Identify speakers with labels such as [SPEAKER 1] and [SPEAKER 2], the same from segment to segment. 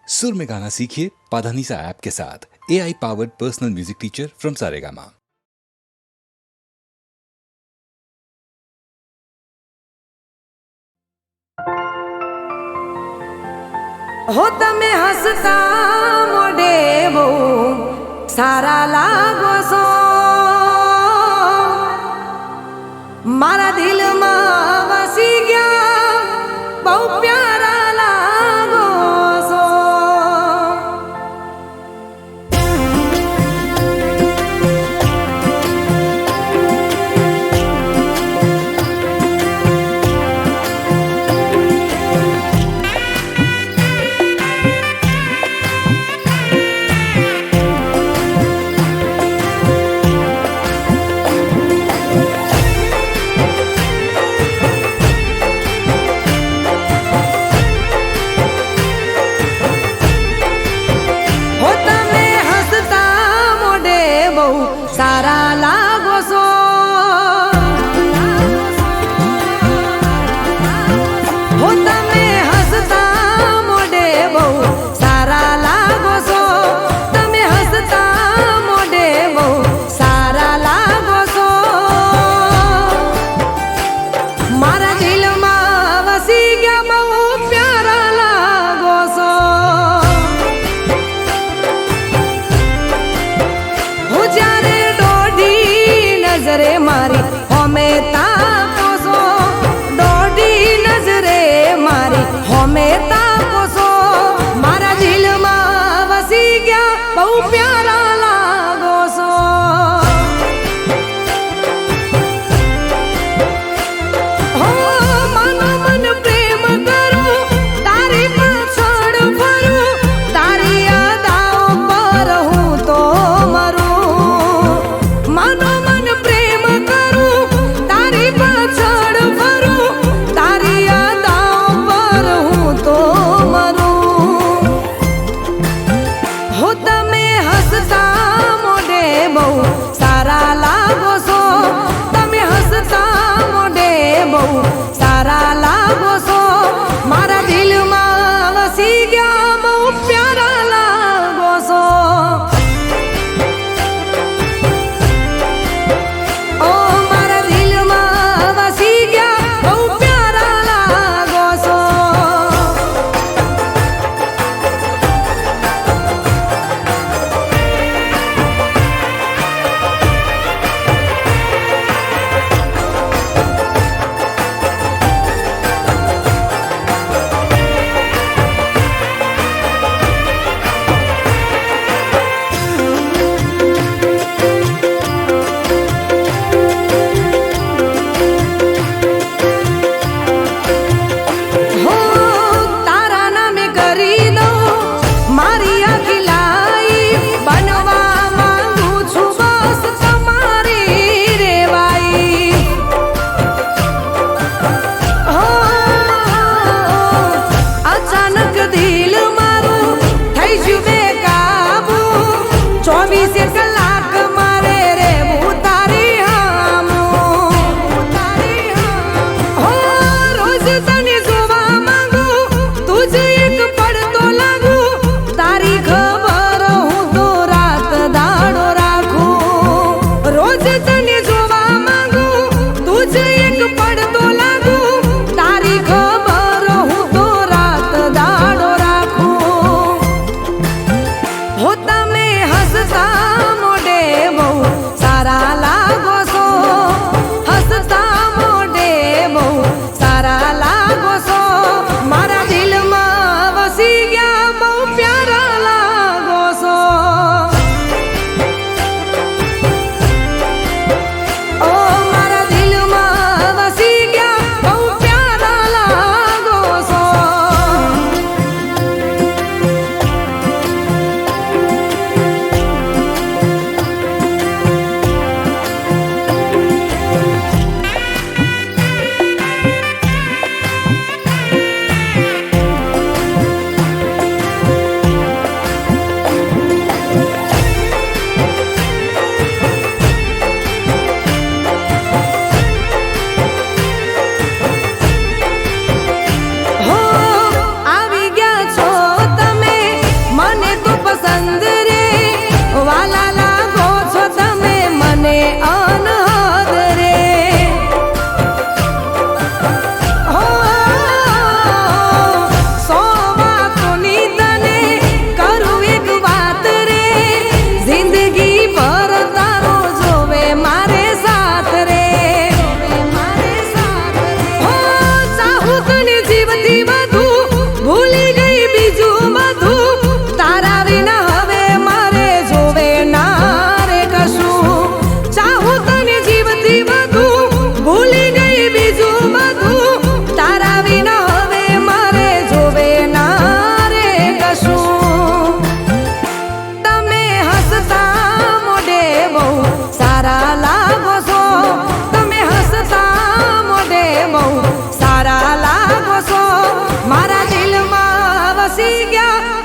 [SPEAKER 1] सुर में गाना सीखिए पाधानीसा ऐप के साथ। AI powered personal music teacher from Saregama.
[SPEAKER 2] हो तमे हसता मोडे बो सारा लागो सो मारा दिल में वसी गया बहु प्यारा लागो सो। सारा लागो सो हो तमे हसता मोडे बहु सारा लागो सो तमे हसता मोडे बहु सारा लागो सो मारा दिल में वसी गया बहु प्यारा लागो सो।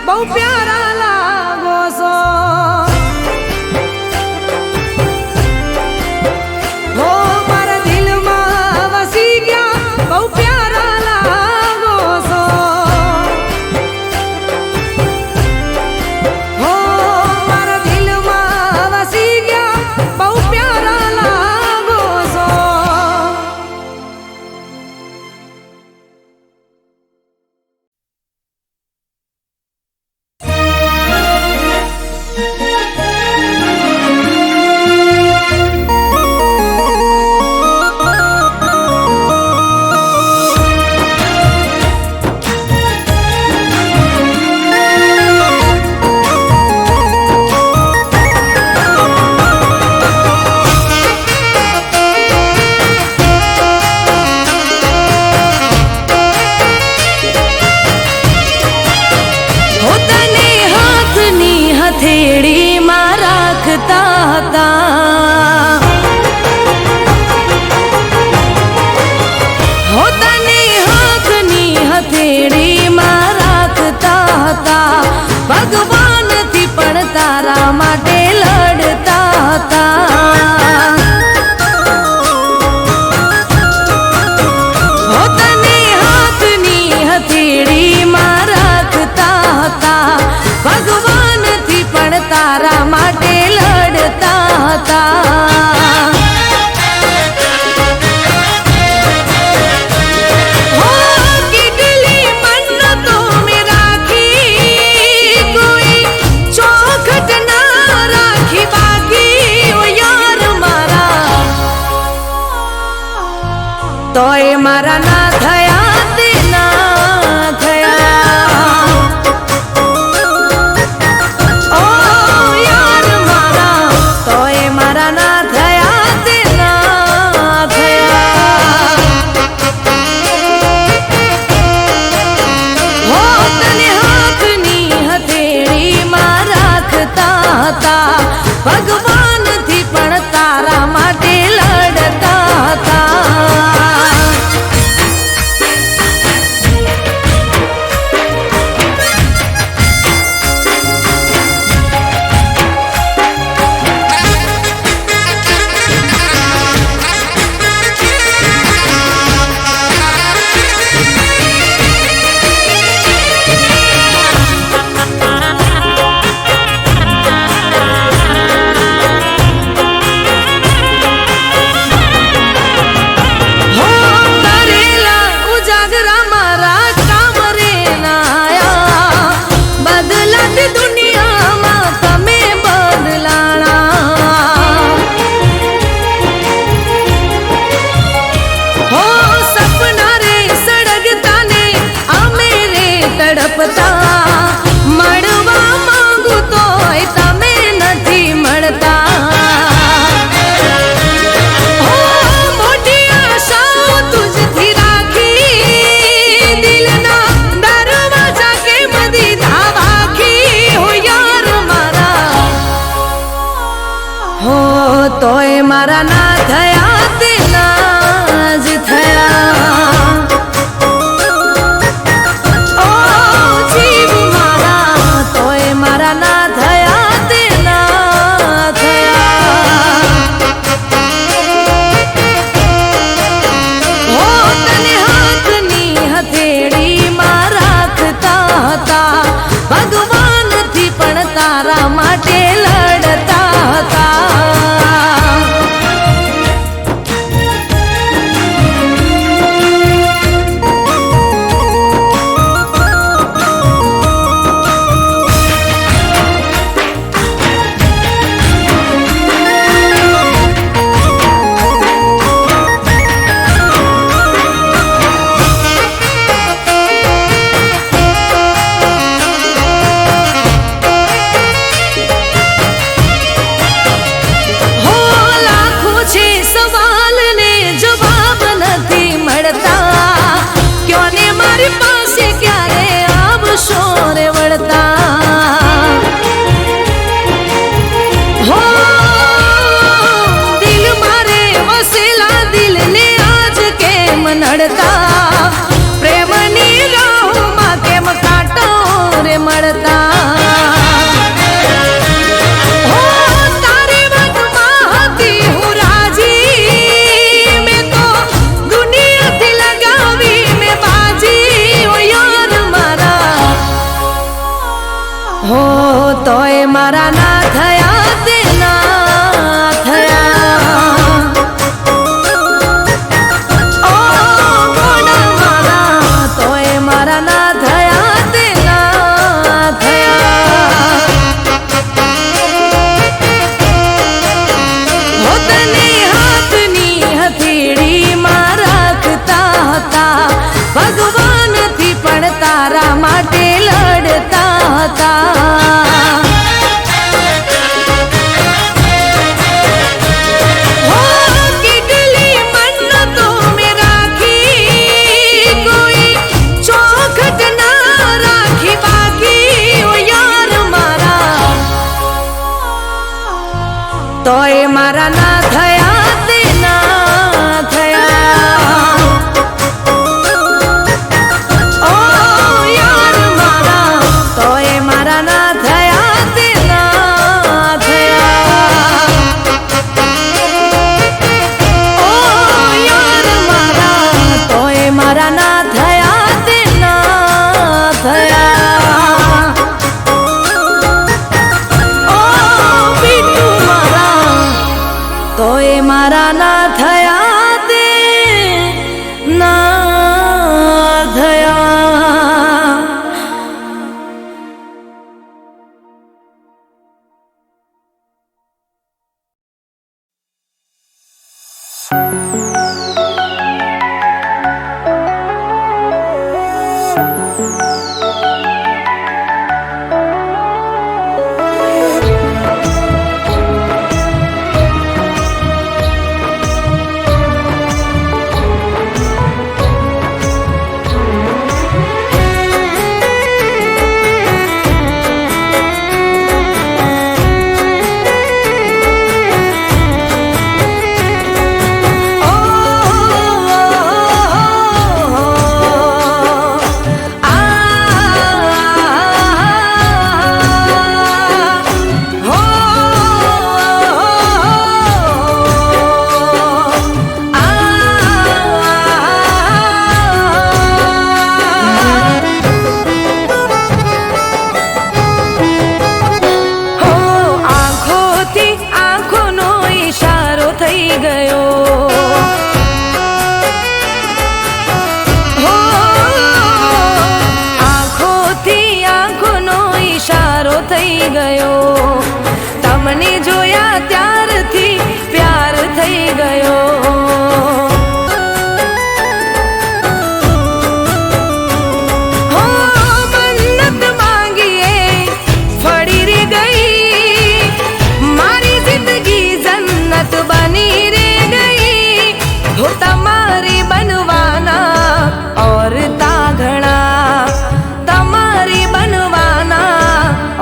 [SPEAKER 2] બહુ પ્યારા લાગો છો હો મારા દિલમાં વસી ગયા બહુ પ્યારા લાગો છો હો મારા દિલમાં વસી ગયા બહુ પ્યારા લાગો છો હથેળીમાં રાખતા હતા હો તને હાથની હથેળીમાં રાખતા હતા ભગવાનથી પણ તારા માટે લડતા હતા હો તને હાથની હથેળીમાં રાખતા હતા ભગવાન પણ તારા માટે લડતા હતા હો કેટલી મન્નતો મેં રાખી કોઈ ચોખટ ના રાખી બાકી ઓ યાર મારા તોય મારા ના થયા તે ના થયા ભગવાનથી પણ તારા માટે લડતા હતા મળવા માંગુ તોય તમે નથી મળતા મોટી આશાઓ તુજથી રાખી દિલના દરવાજા કેમ દીધા વાખી હો યાર મારા હો તોય મારા ના થયા તે ના જ થયા ભગવાનથી પણ તારા માટે લડતા હતા હો તોય મારા ના થયા તે ના થયા. ઓ ગોડા મારા તોય મારા ના થયા તે ના થયા. હો તને હાથની હથેળી માં રાખતા હતા, ભગવાનથી પણ તારા માટે લડતા હતા. હો કેટલી મન્નતો મેં રાખી, કોઈ ચોખટ ના રાખી બાકી. ઓ યાર મારા તોય મારા ના થયા તે ના થયા. ઓ યાર મારા તોય મારા ના થયા તે ના થયા. ઓ યાર મારા તોય મારા ના થયા તે ના થયા. ઓ બીટુ મારા તોય મારા ના થયા તે ના થયા. થઈ ગયો, તમને જોયા ત્યારથી પ્યાર થઈ ગયો. હો મન્નત માંગીએ ફળી રે ગઈ, મારી જિંદગી જન્નત બની રે ગઈ. હો તમારી બનવાના ઓર તા ઘણા, તમારી બનવાના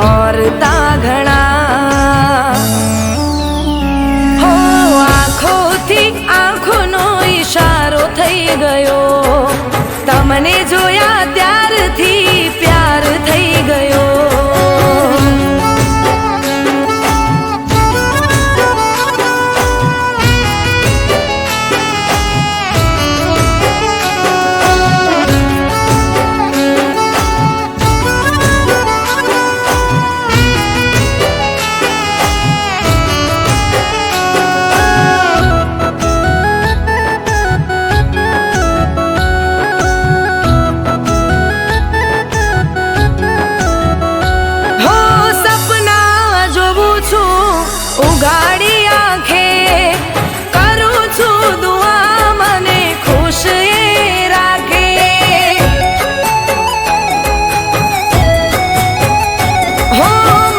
[SPEAKER 2] ઓર તા ઘણા. હો આંખોથી આંખોનો ઈશારો થઈ ગયો, તમને જોયા ત્યારથી પ્યાર થઈ ગયો. ઉગાડી આંખે કરું છું દુઆ, મને ખુશ એ રાખે. હો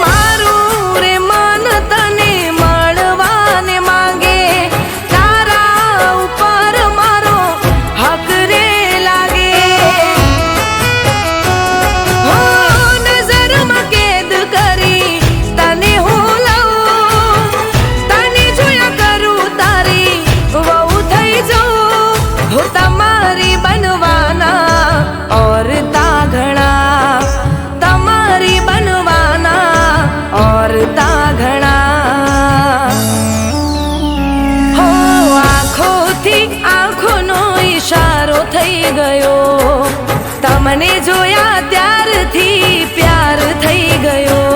[SPEAKER 2] મારું રે મન તને મળવાને માંગે, તારા ઉપર મારો હક રે લાગે. હો નજરમાં કેદ કરી તને હું તમારી બનવાના ઓર તા ઘણા, તમારી બનવાના ઓર તા ઘણા. હો આંખોથી આંખોનો ઈશારો થઈ ગયો, તમને જોયા ત્યારથી પ્યાર થઈ ગયો.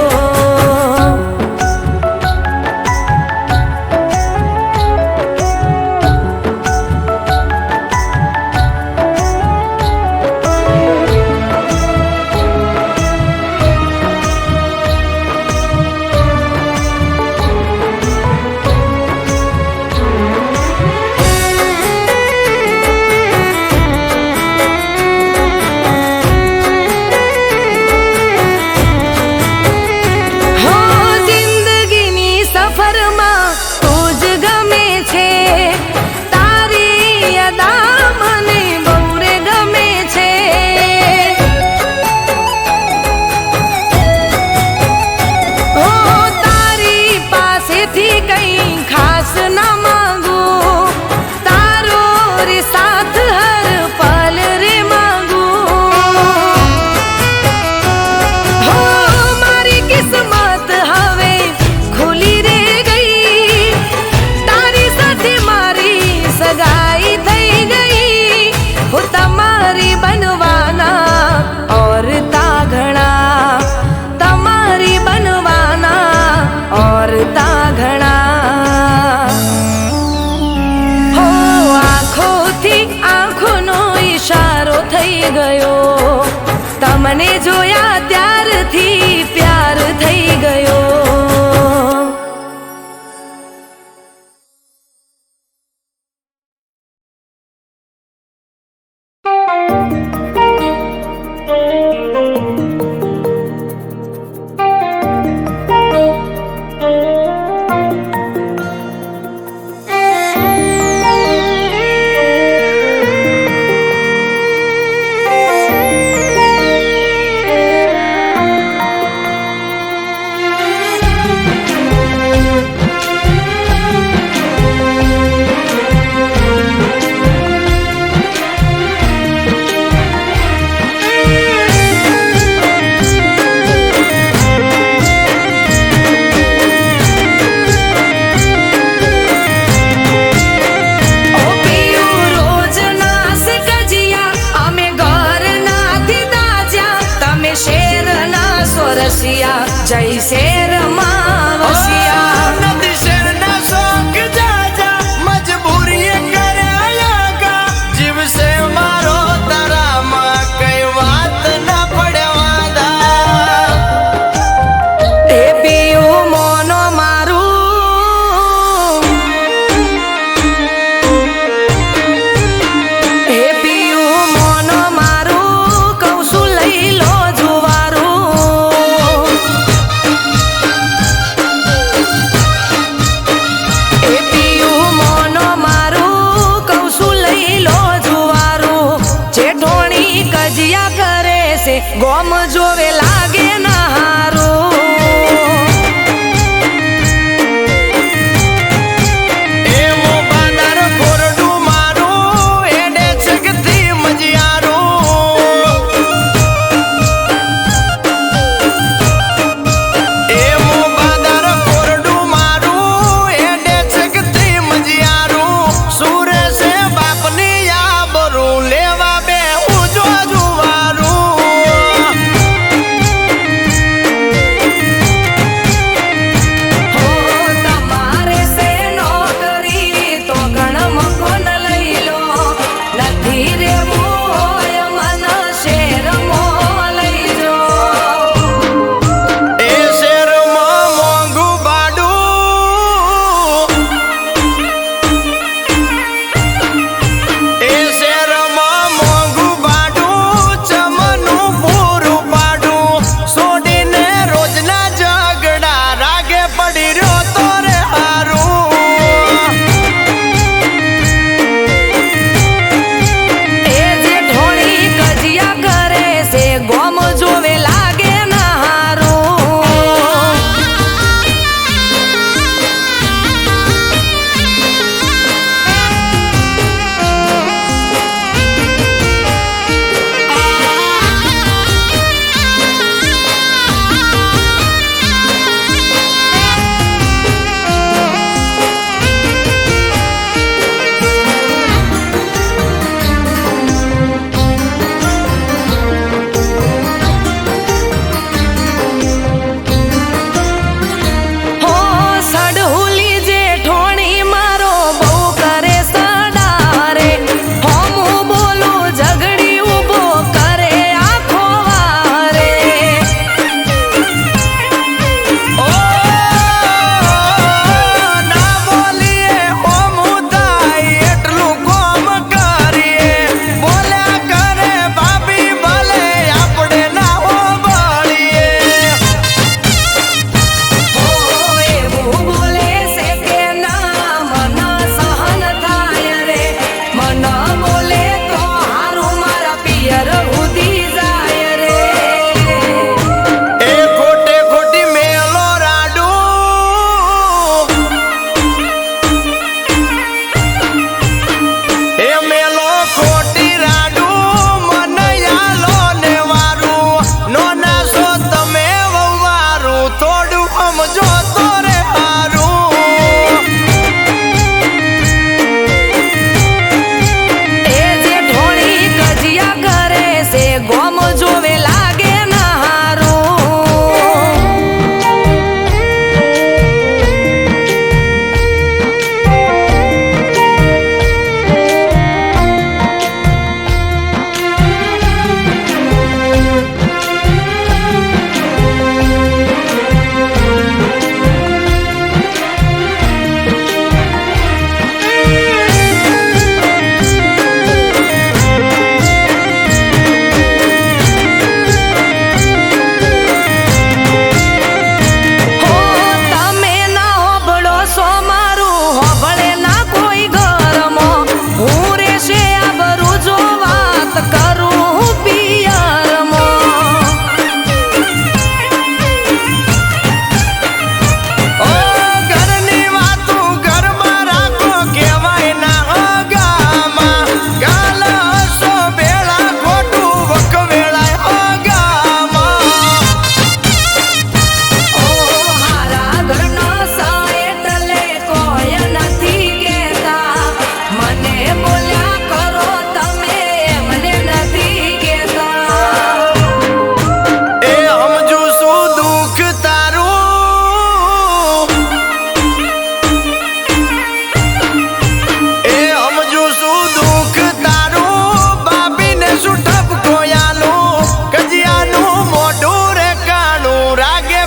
[SPEAKER 2] વસિયા જય શેર માં વસિયા
[SPEAKER 3] નથી શેરના શોખ જાજા મજબૂરી કરે આયા જીવ છે મારો તારામાં કઈ વાત ના પડે વાદા
[SPEAKER 2] એ પીયું મોનો મારું એ પીયું મોનો મારું કૌ છું લઈ લો જુવારું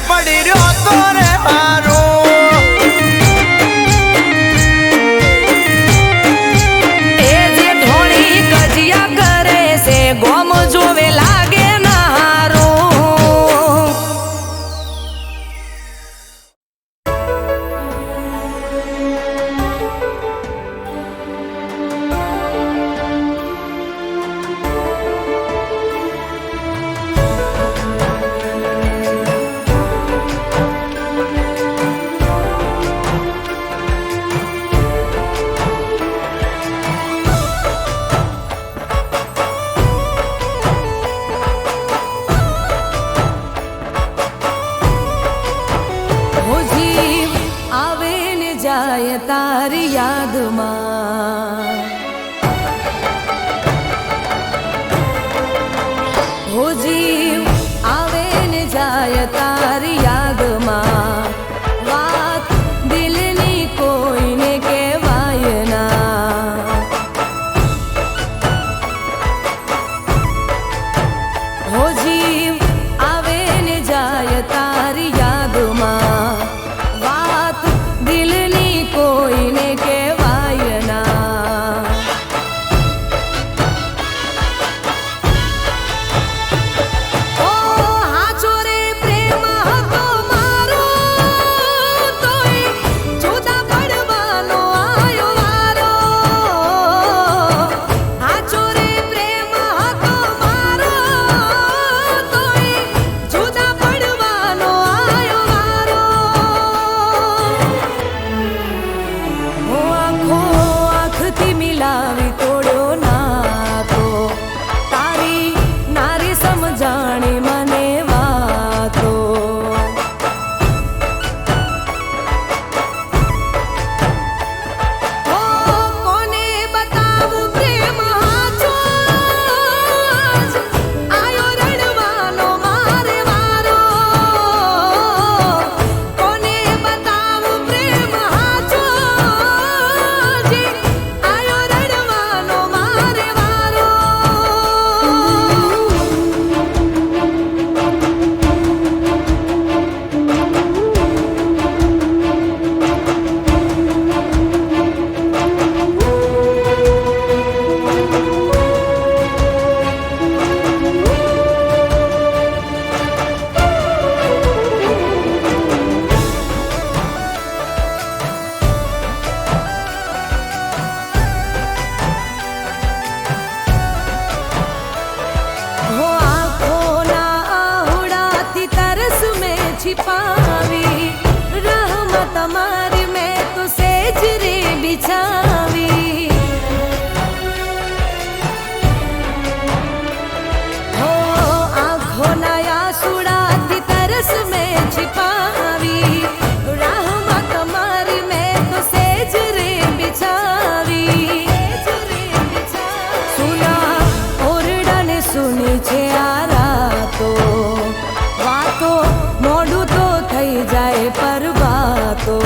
[SPEAKER 3] પડી રહ્યો તો રે હારો
[SPEAKER 2] એ જે ધોળી કજિયા કરે છે ગોમ જોવે લાગે ના હારું હો જીવ આવે ને જાય તારી યાદમાં હો જીવ આવે ને જાય તારી યાદમાં વાત દિલની કોઈને કહેવાય ના હો જીવ આવે ને જાય તારી યાદમાં વાત દિલની કોઈને કહેવાય ના ઓ હાચો રે પ્રેમ હતો મારો તોય જુદા પડવાનો આયો વારો હાચો રે પ્રેમ હતો મારો તોય જુદા પડવાનો આયો વારો હો આંખો આંખથી મિલાવી તોડ્યો નાતો તારી નારી સમજાણી મને વાતો ઓ કોને બતાવું પ્રેમ હાચો જ આયો રડવાનો મારે વારો કોને બતાવું પ્રેમ હાચો જ આયો રડવાનો મારે વારો हो आँखों ना आहुड़ाती तरस में छिपावी रहमत हमारी मैं तो सेज रे बिछावी हो आँखों ना आहुड़ाती तरस में छिपावी रहमत हमारी मैं तो सेज रे बिछावी सुना ઓરડાને સુની છે આ રાતો વાતો મોડું તો થઈ જાય પર વાતો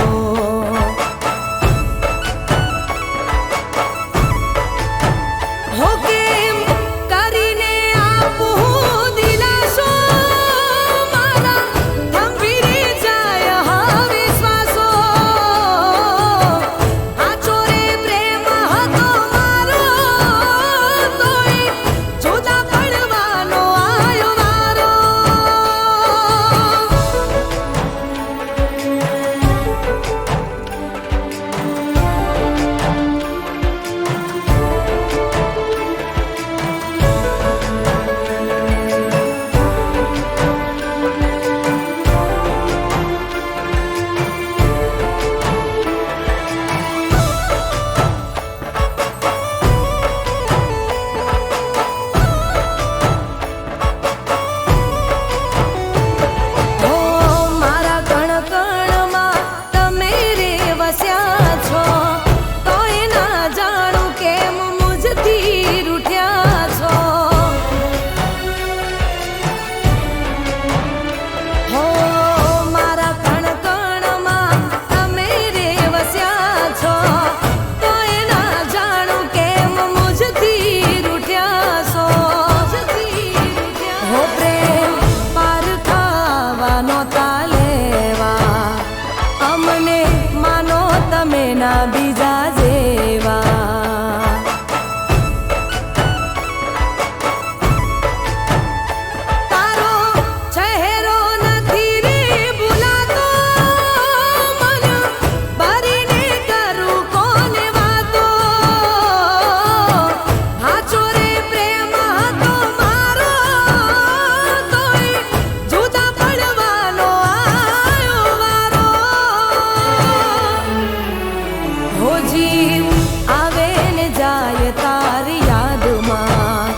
[SPEAKER 2] ના બીજા જેવા. તારો ચહેરો નથી રે ભૂલાતો, મન ભરીને કરું કોને વાતો. હાચો રે પ્રેમ હતો મારો, તોય જુદા પડવાનો આયો વારો. હો જીવ આવે ને જાય તારી યાદમાં,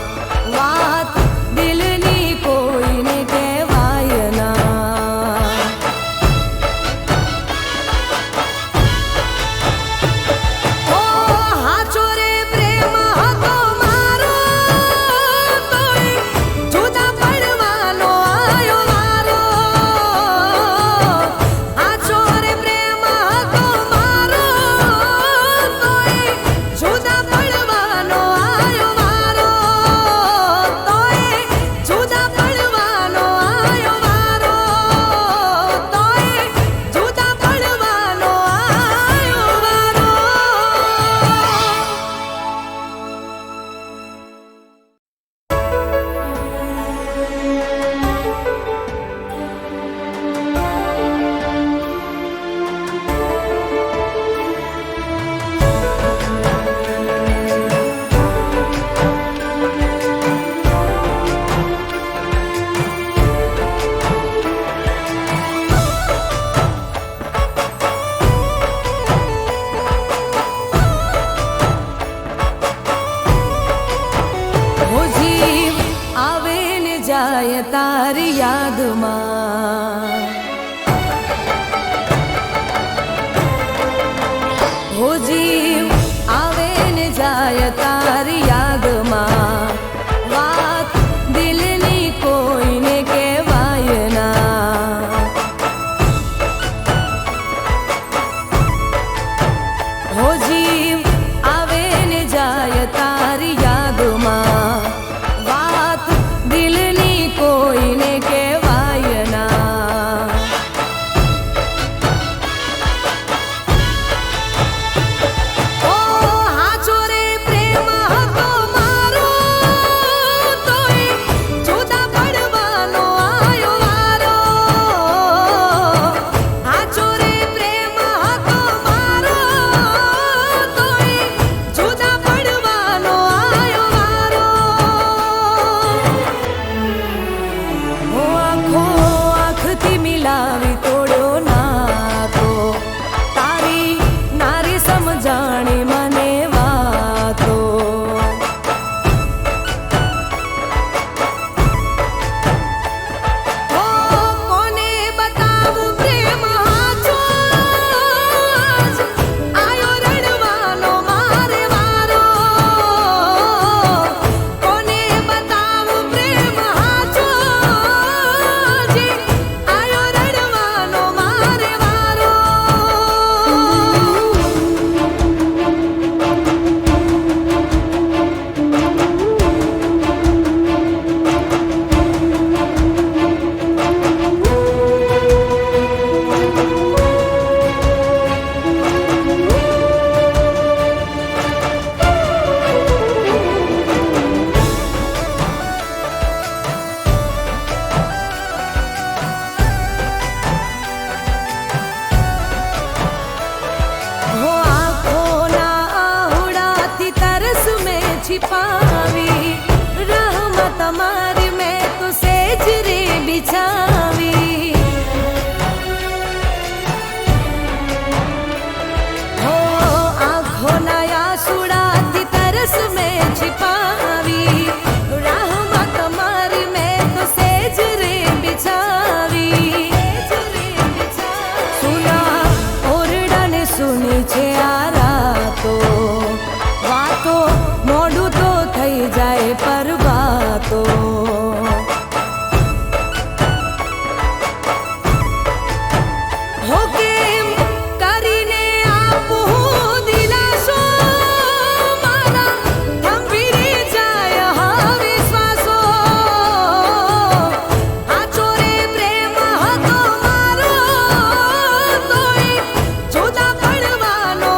[SPEAKER 2] વાત દિલની કોઈને કહેવાય ના. ઓ હાચો રે પ્રેમ હતો મારો, તોય જુદા પડવાનો આયો વારો. હાચો રે પ્રેમ હતો મારો, તોય જુદા પડવાનો આયો વારો. તોય જુદા પડવાનો આયો વારો. તોય જુદા પડવાનો આયો વારો. હો જીવ આવે ને જાય તારી યાદમાં. હો જીવ આવે ને જાય તારી યાદમાં, વાત દિલની કોઈને કહેવાય ના. હો જીવ આવે ને જાય તારી યાદમાં, વાત દિલની કોઈને કહેવાય ના. ઓ હાચો રે પ્રેમ હતો મારો, તોય જુદા પડવાનો આયો વારો. હાચો રે પ્રેમ હતો મારો, તોય જુદા પડવાનો આયો વારો. હો આંખો આંખથી મિલાવી તોડ્યો નાતો, તારી નારી સમજાણી મને વાતો. હો કોને બતાવું પ્રેમ હાચો, આજ આયો રડવાનો મારે વારો. કોને બતાવું પ્રેમ હાચો, જી આયો રડવાનો મારે વારો. હો આંખોના આહુડાથી તરસ મેં छिपावी, रहमत તમારી મેં તો સેજ રે બિછાવી. હો આંખોના આસુડાથી તરસ મેં छिपावी, रहमत તમારી મેં તો સેજ રે બિછાવી. સુના ઓરડાને સુની છે આ રાતો, વાતો મોડું તો થઈ જાય પર વાતો. હો કેમ કરીને આપું દિલાસો, મારા થંભી રે જાય હવે શ્વાસો. હાચો રે પ્રેમ હતો મારો, તોય જુદા પડવાનો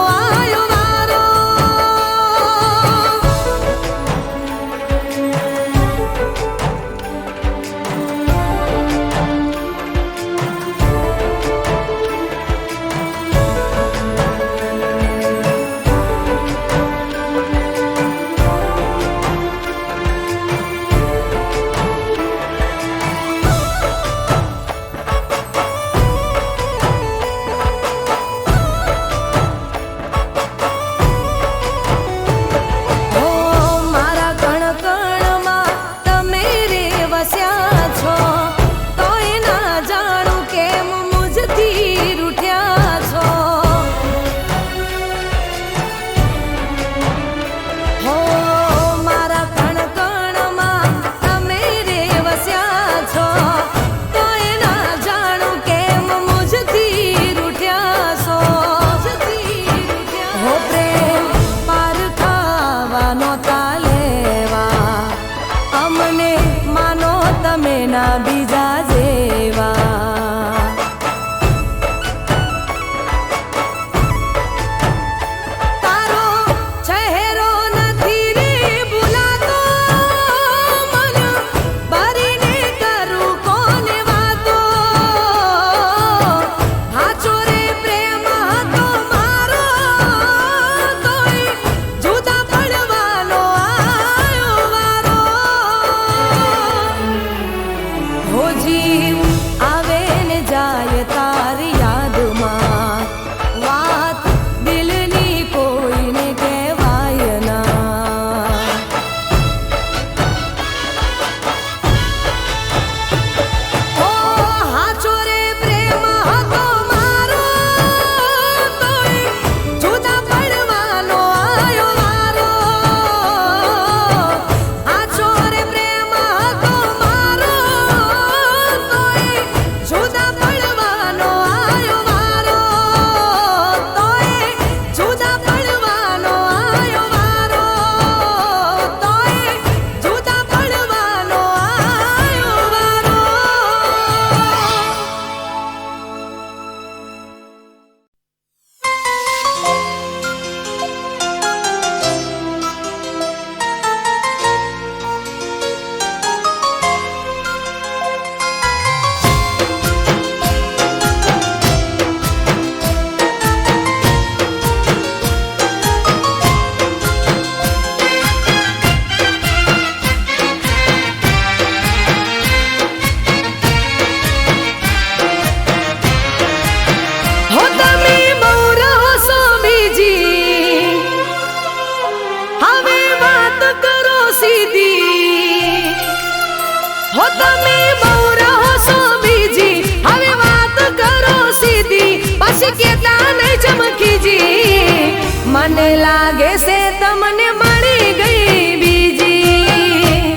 [SPEAKER 2] મને લાગે છે તમને મળી ગઈ બીજી.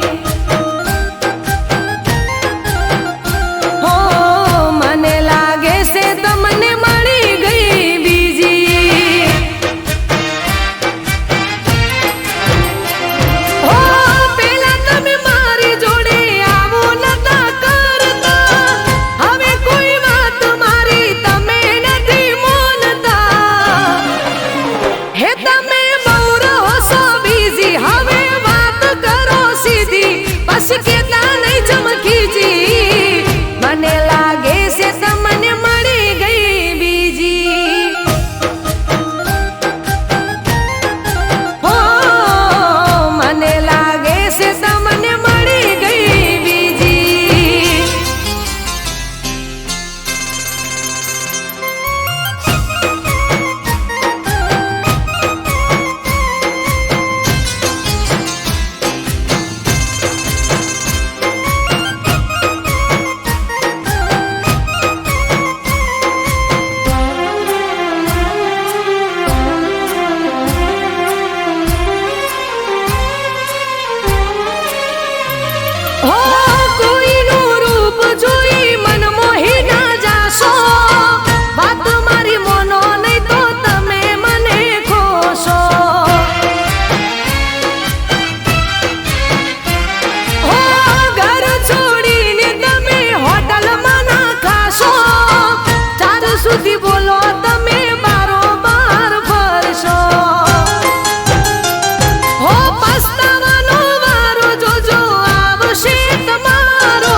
[SPEAKER 2] હો મને લાગે છે તમને મળી ગઈ બીજી. હો પેલા તમે મારી જોડે આવો નતા કરતા, હવે કોઈ વાત મારી તમે નથી મોનતા. હે તમે બહુ રહો છો બીજી, હવે વાત કરો સીધી, પછી કેતા નહીં ચમકીજી. મને લાગે છે તમને મળી ગઈ બીજી. હો મને લાગે છે તમને મળી ગઈ બીજી. હો કોઈનું રૂપ જોઈ મન મોહી ના જાશો, વાત મારી મોનો નહીં તો તમે મને ખોશો. હો ઘર છોડીને તમે હોટલમાં ના ખાશો, ચાર સુધી બોલો તમે બારોબાર ફરશો. હો પસ્તાવાનો વારો જોજો આવશે તમારો,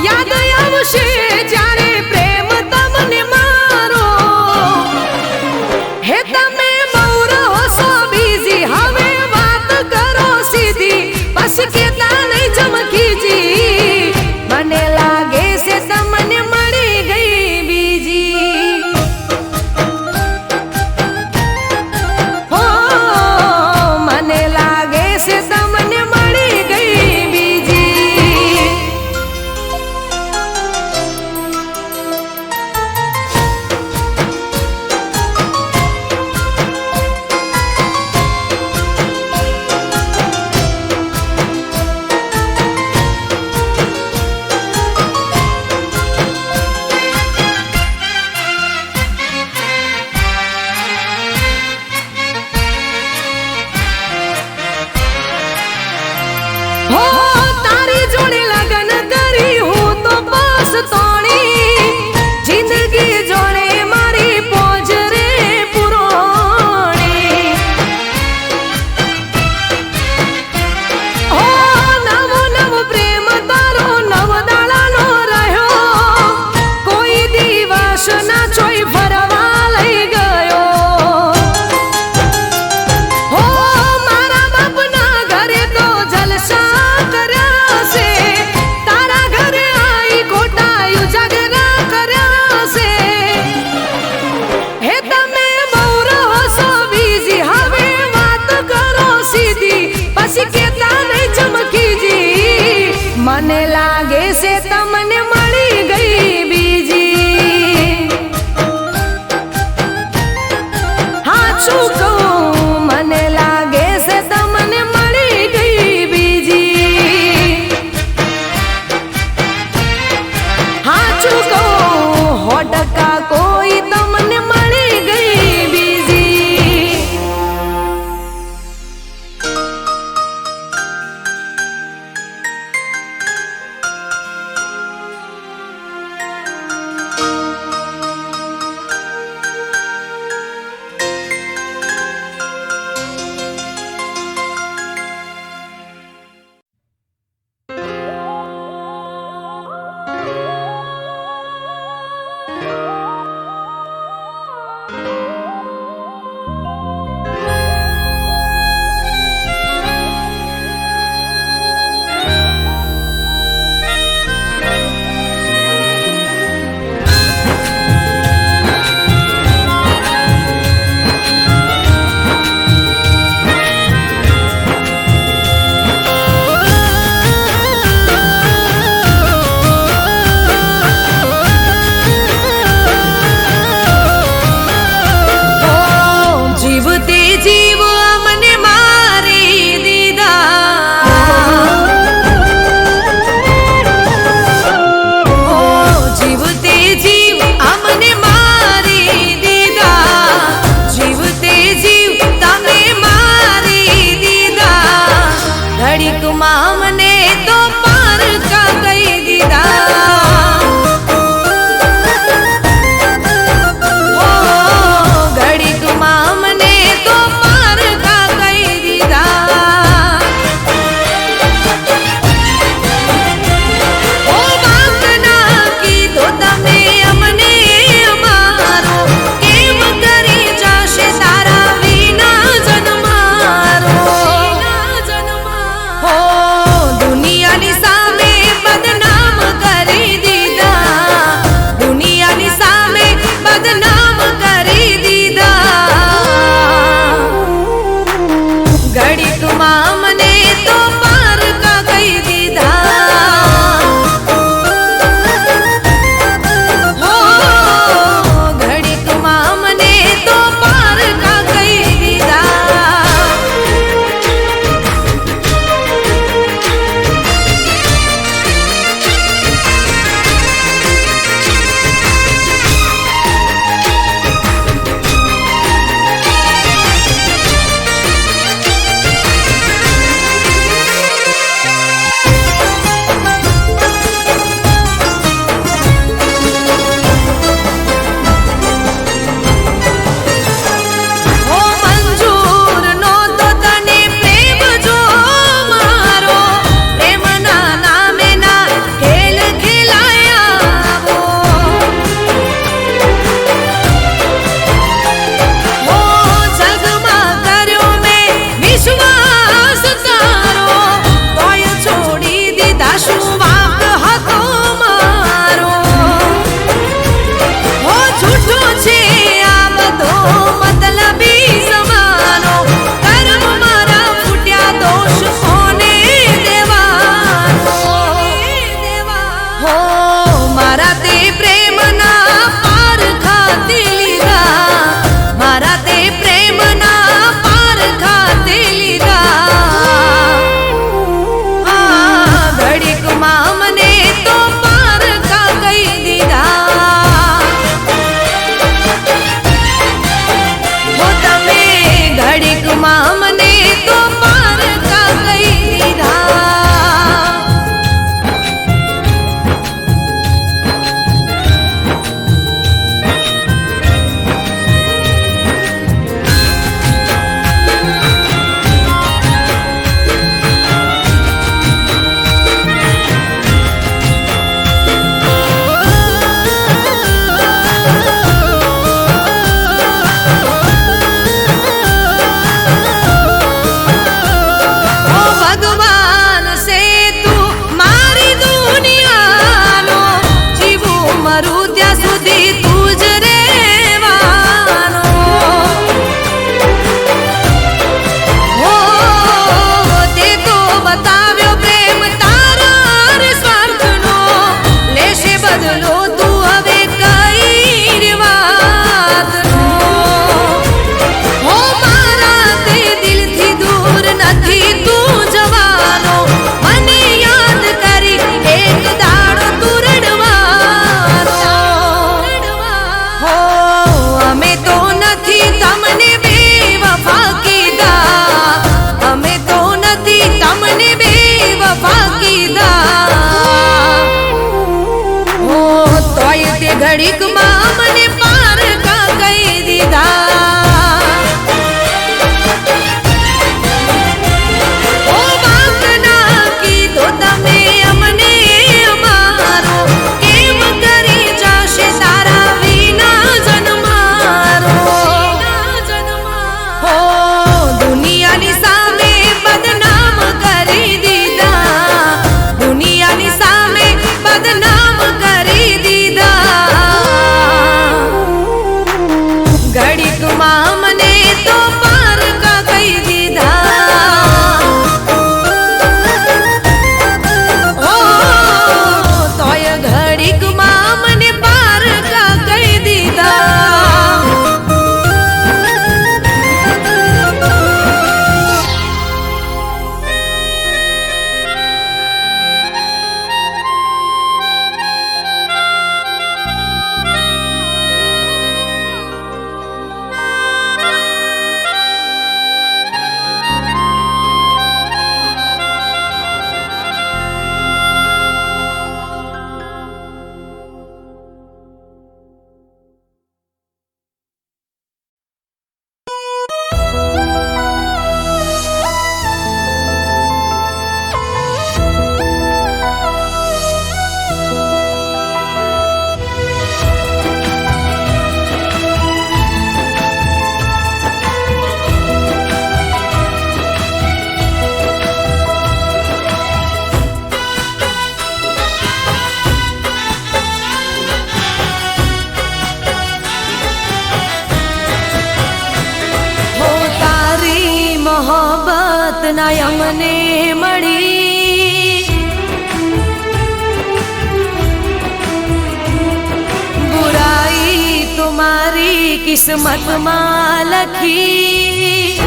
[SPEAKER 2] યાદ આવશે જ્યારે પ્રેમ તમને મારો. હે તમે બહુ રહો છો બીજી, હવે વાત કરો સીધી, પછી કેતા નહીં ચમકીજી. મને લાગે છે તમને મળી ગઈ બીજી. હો મને લાગે છે તમને મળી ગઈ બીજી. હો તારી જોડે લગન કરી હું તો બસ તોણી, જિંદગી જોડે મારી પોજ રે પુરોણી. હો નવો નવો પ્રેમ તારો નવ દાડાનો રહ્યો, કોઈ દિવસ ના જોઈ ફરવા લઈ ગયો. હો મારા બાપના ઘરે તો જલસા કર્યા છે, તારા ઘરે આઈ ખોટા ઉજાગરા કર્યા છે. હે તમે બહુ રહો છો બીજી, હવે વાત કરો સીધી, પછી કેતા નહીં ચમકીજી. મને લાગે છે તમને મળી ગઈ બીજી. ઘડીકમાં મને પારકા કહી દીધા ઓ વાત ના કીધો તમે અમને અમારો કેમ કરી જશે તારા વિના જન્મારો હો દુનિયાની સામે બદનામ કરી દીધા દુનિયાની સામે બદનામ કરી દીધા ઘડીકમાં મને તો પારકા કહી દીધા ઓ તોય ઘડીકમાં મને પારકા કહી દીધા હો તારી મોહબ્બત ના અમને મળી બુરાઈ તુમારી કિસ્મતમાં લખી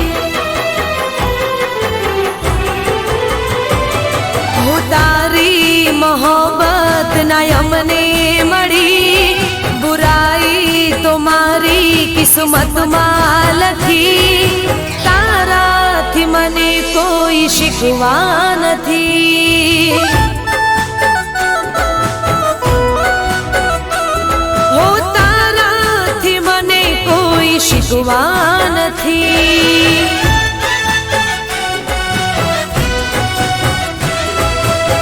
[SPEAKER 2] હો તારી મોહબ્બત ના અમને મળી બુરાઈ તુમારી કિસ્મતમાં લખી તારાથી મને કોઈ શીખવા નથી હો તારાથી મને કોઈ શીખવા નથી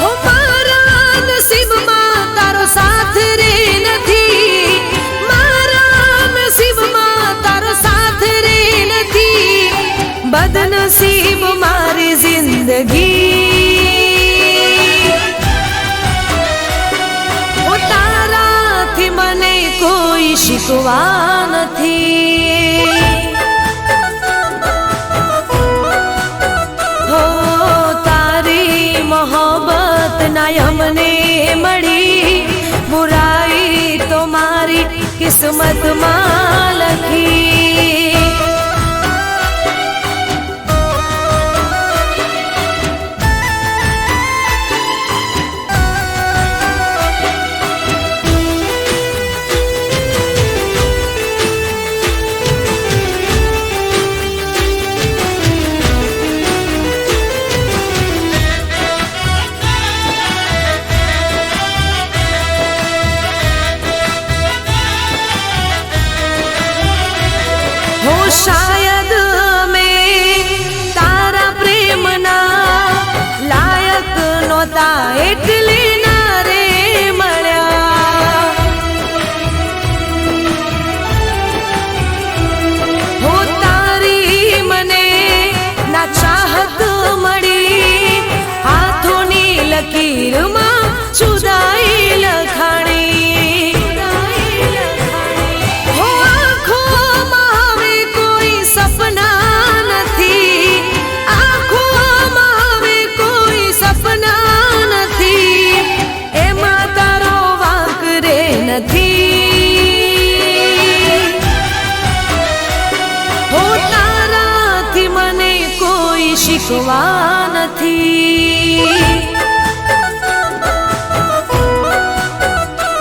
[SPEAKER 2] હો મારા નસીબમાં તારો સાથ રે નથી મારા નસીબમાં તારો સાથ રે નથી બદનસીબ મારી જિંદગી ઓ તારાથી મને કોઈ શીખવા નથી હો તારી મોહબ્બત ના અમને મળી બુરાઈ તો મારી કિસ્મતમાં લખી શાયદ મેં તારા પ્રેમના લાયક નહોતા એટલે ના રે મળ્યા હો તારી મને ના ચાહત મળી હાથોની લકીરમાં જુદાઈ લખાણી હો આંખોમાં હવે કોઈ સપના નથી આંખોમાં હવે કોઈ સપના નથી એમાં તારો વાંક રે નથી હો તારાથી મને કોઈ શીખવા નથી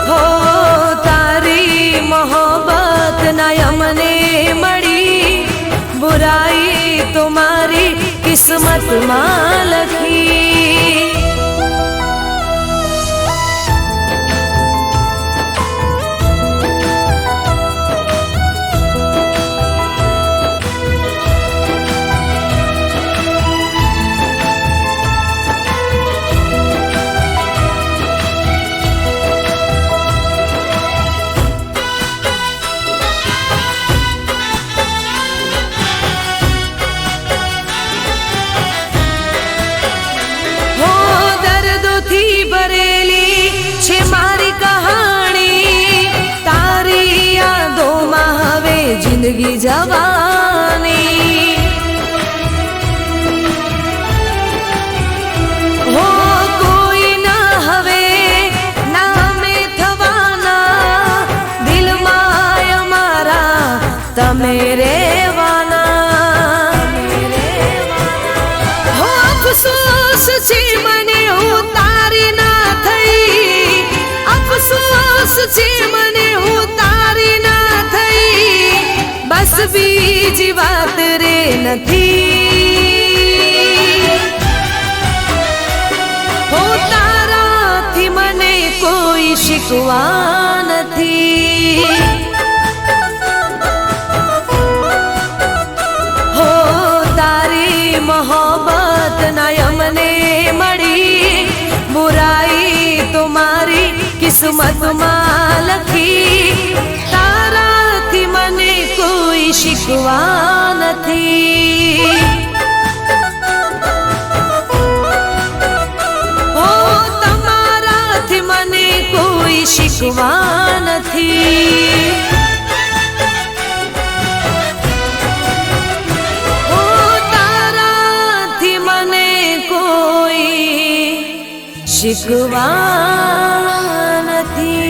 [SPEAKER 2] હો તારી મોહબ્બત ના અમને મળી બુરાઈ તો મારી કિસ્મતમાં લખી જિંદગી જવાની હો કોઈ ના હવે નામે થવાના દિલમાં અમારા તમે રેવાના હો અફસોસ છે મને હું તારી ના થઈ અફસોસ છે મને હું તારી ના થઈ બસ બીજી વાત રે નથી હો તારાથી મને કોઈ શીખવા નથી હો તારી મોહબ્બત ના અમને મળી બુરાઈ તો મારી કિસ્મતમાં લખી તારાથી મને કોઈ શીખવા નથી હો તમારાથી મને કોઈ શીખવા નથી હો તારાથી મને કોઈ શીખવા નથી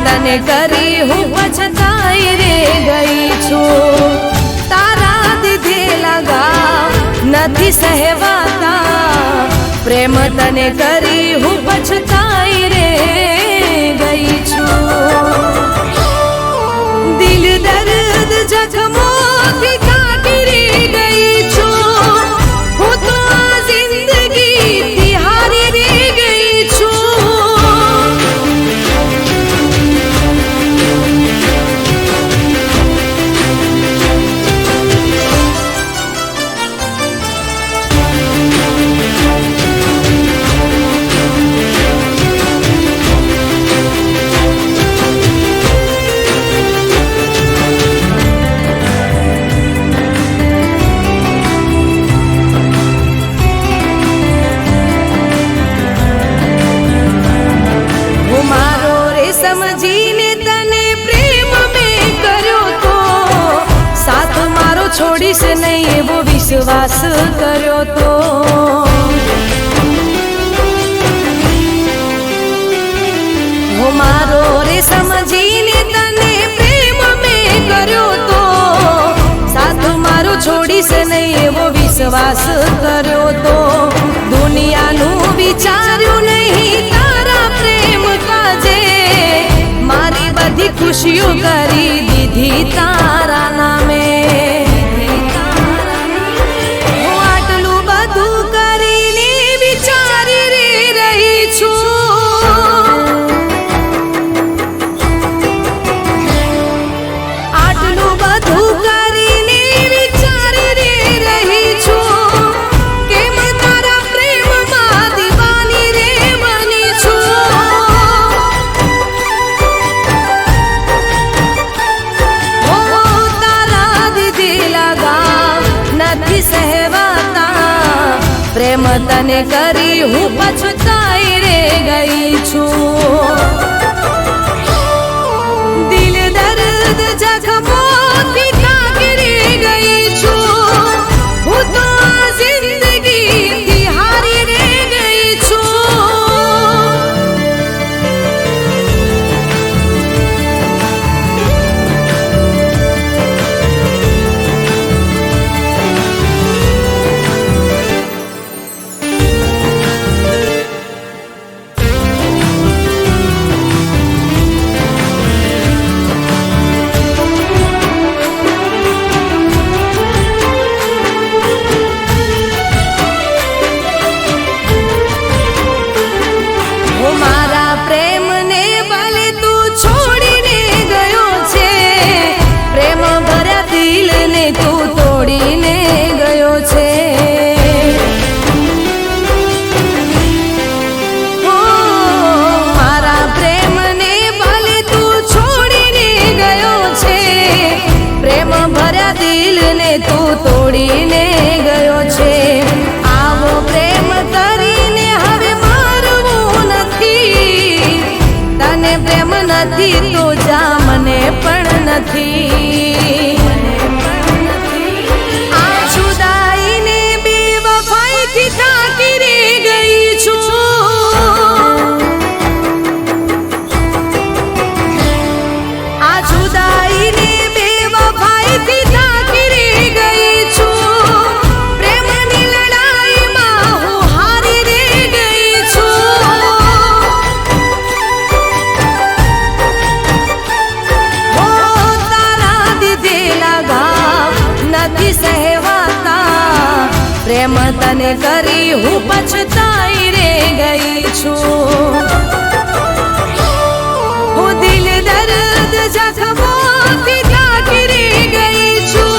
[SPEAKER 2] તને કરી હું પછતાઈ રે ગઈ છું તારા દીધેલા ગાવ નથી સહેવાતા પ્રેમ તને કરી હું પછતાઈ રે ગઈ છું દિલ દર્દ જખમોથી કાઢી રે ગઈ છું હું તો આ જિંદગીથી હારી રે ગઈ છું સમજીને તને પ્રેમ મેં કર્યો તો સાથ મારો છોડીશ નહીં એવો વિશ્વાસ કર્યો તો હો મારો રે સમજીને તને પ્રેમ મેં કર્યો તો સાથ મારો છોડીશ નહીં એવો વિશ્વાસ કર્યો તો દુનિયાનું વિચાર્યું નહીં તારા પ્રેમ કાજે મારી બધી ખુશીઓ કરી દીધી તારા નામે હું આટલું બધું કરીને વિચારી રે રહી છું આટલું બધું કરીને વિચારી રે રહી છું કે તને કરી હું પછતાઈ રે ગઈ છું. દિલ દર્દ જખમોથી થાકી રે ગઈ છું. હું તો આ જિંદગીથી હારી રે ગઈ છું. મારા પ્રેમને બલે તું છોડીને ગયો છે. પ્રેમ ભર્યા દિલને તું તોડીને ગયો છે. હો, મારા પ્રેમને બલે તું છોડીને ગયો છે. પ્રેમ ભર્યા દિલને તું તોડીને ગયો છે. આવો પ્રેમ કરીને હવે તને પ્રેમ નથી તો જા મને પણ નથી. આ જુદાઈને બેવફાઈથી થાકી રે ગઈ છું. આ જુદાઈને બેવફાઈથી થાકી રે ગઈ છું. પ્રેમની લડાઈમાં હું હારી રે ગઈ છું. પ્રેમ તને કરી હું પછતાઈ રે ગઈ છું. હું દિલ દર્દ જખમોથી થાકી રે ગઈ છું.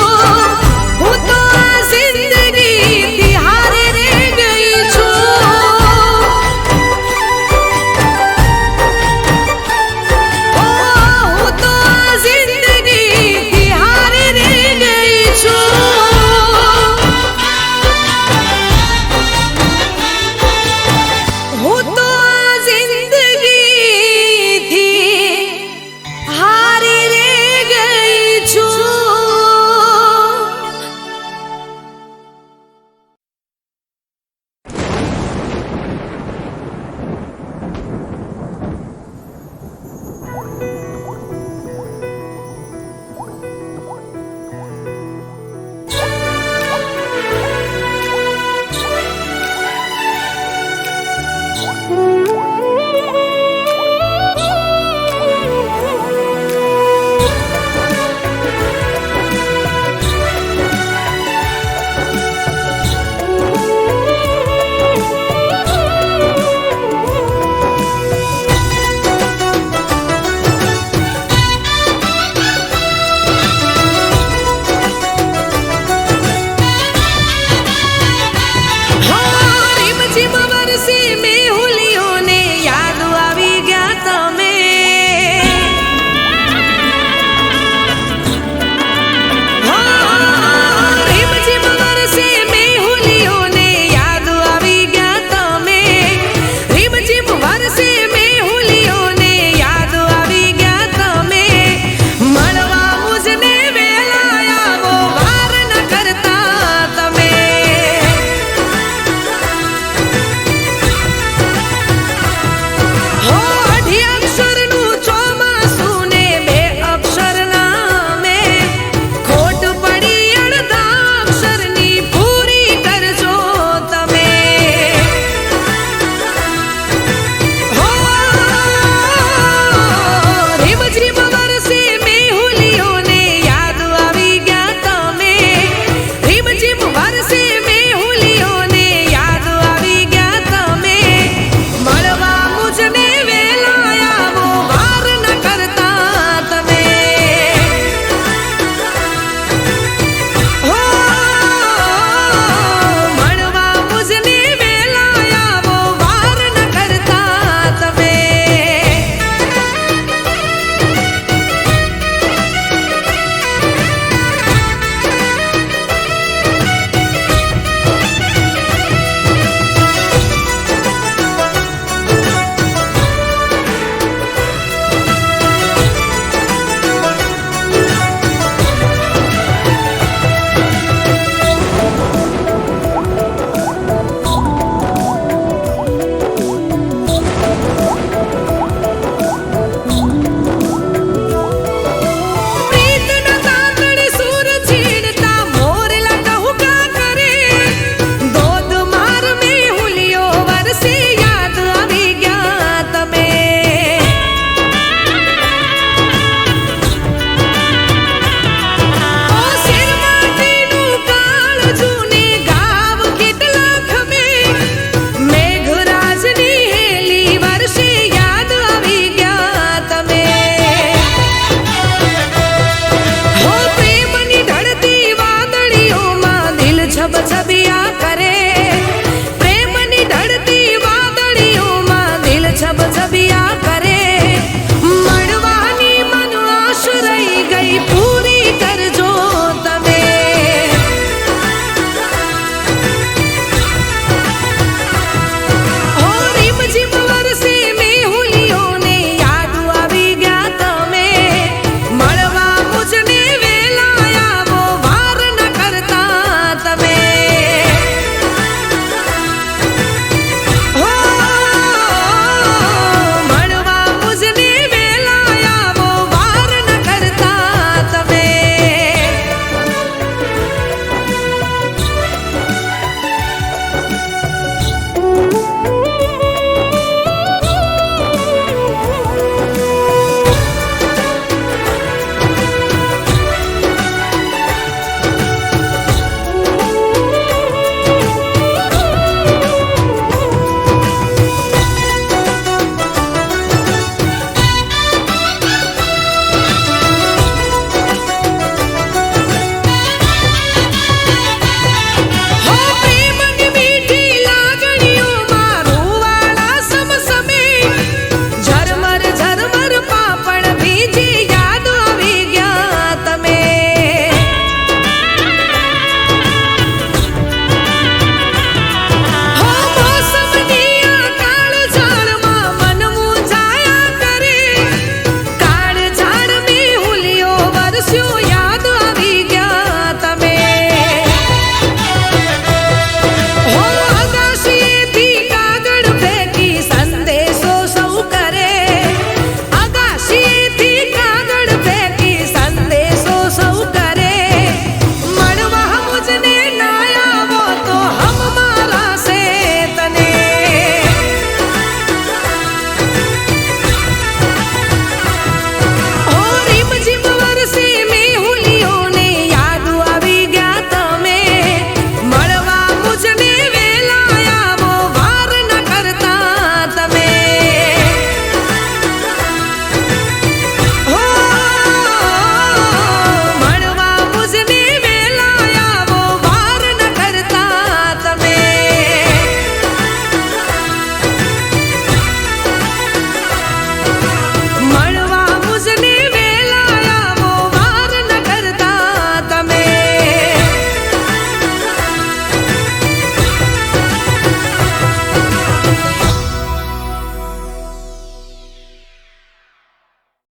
[SPEAKER 2] હું તો આ જિંદગીથી હારી રે ગઈ છું. હું તો આ જિંદગીથી હારી રે ગઈ છું. હું તો આ જિંદગીથી હારી રે ગઈ છું.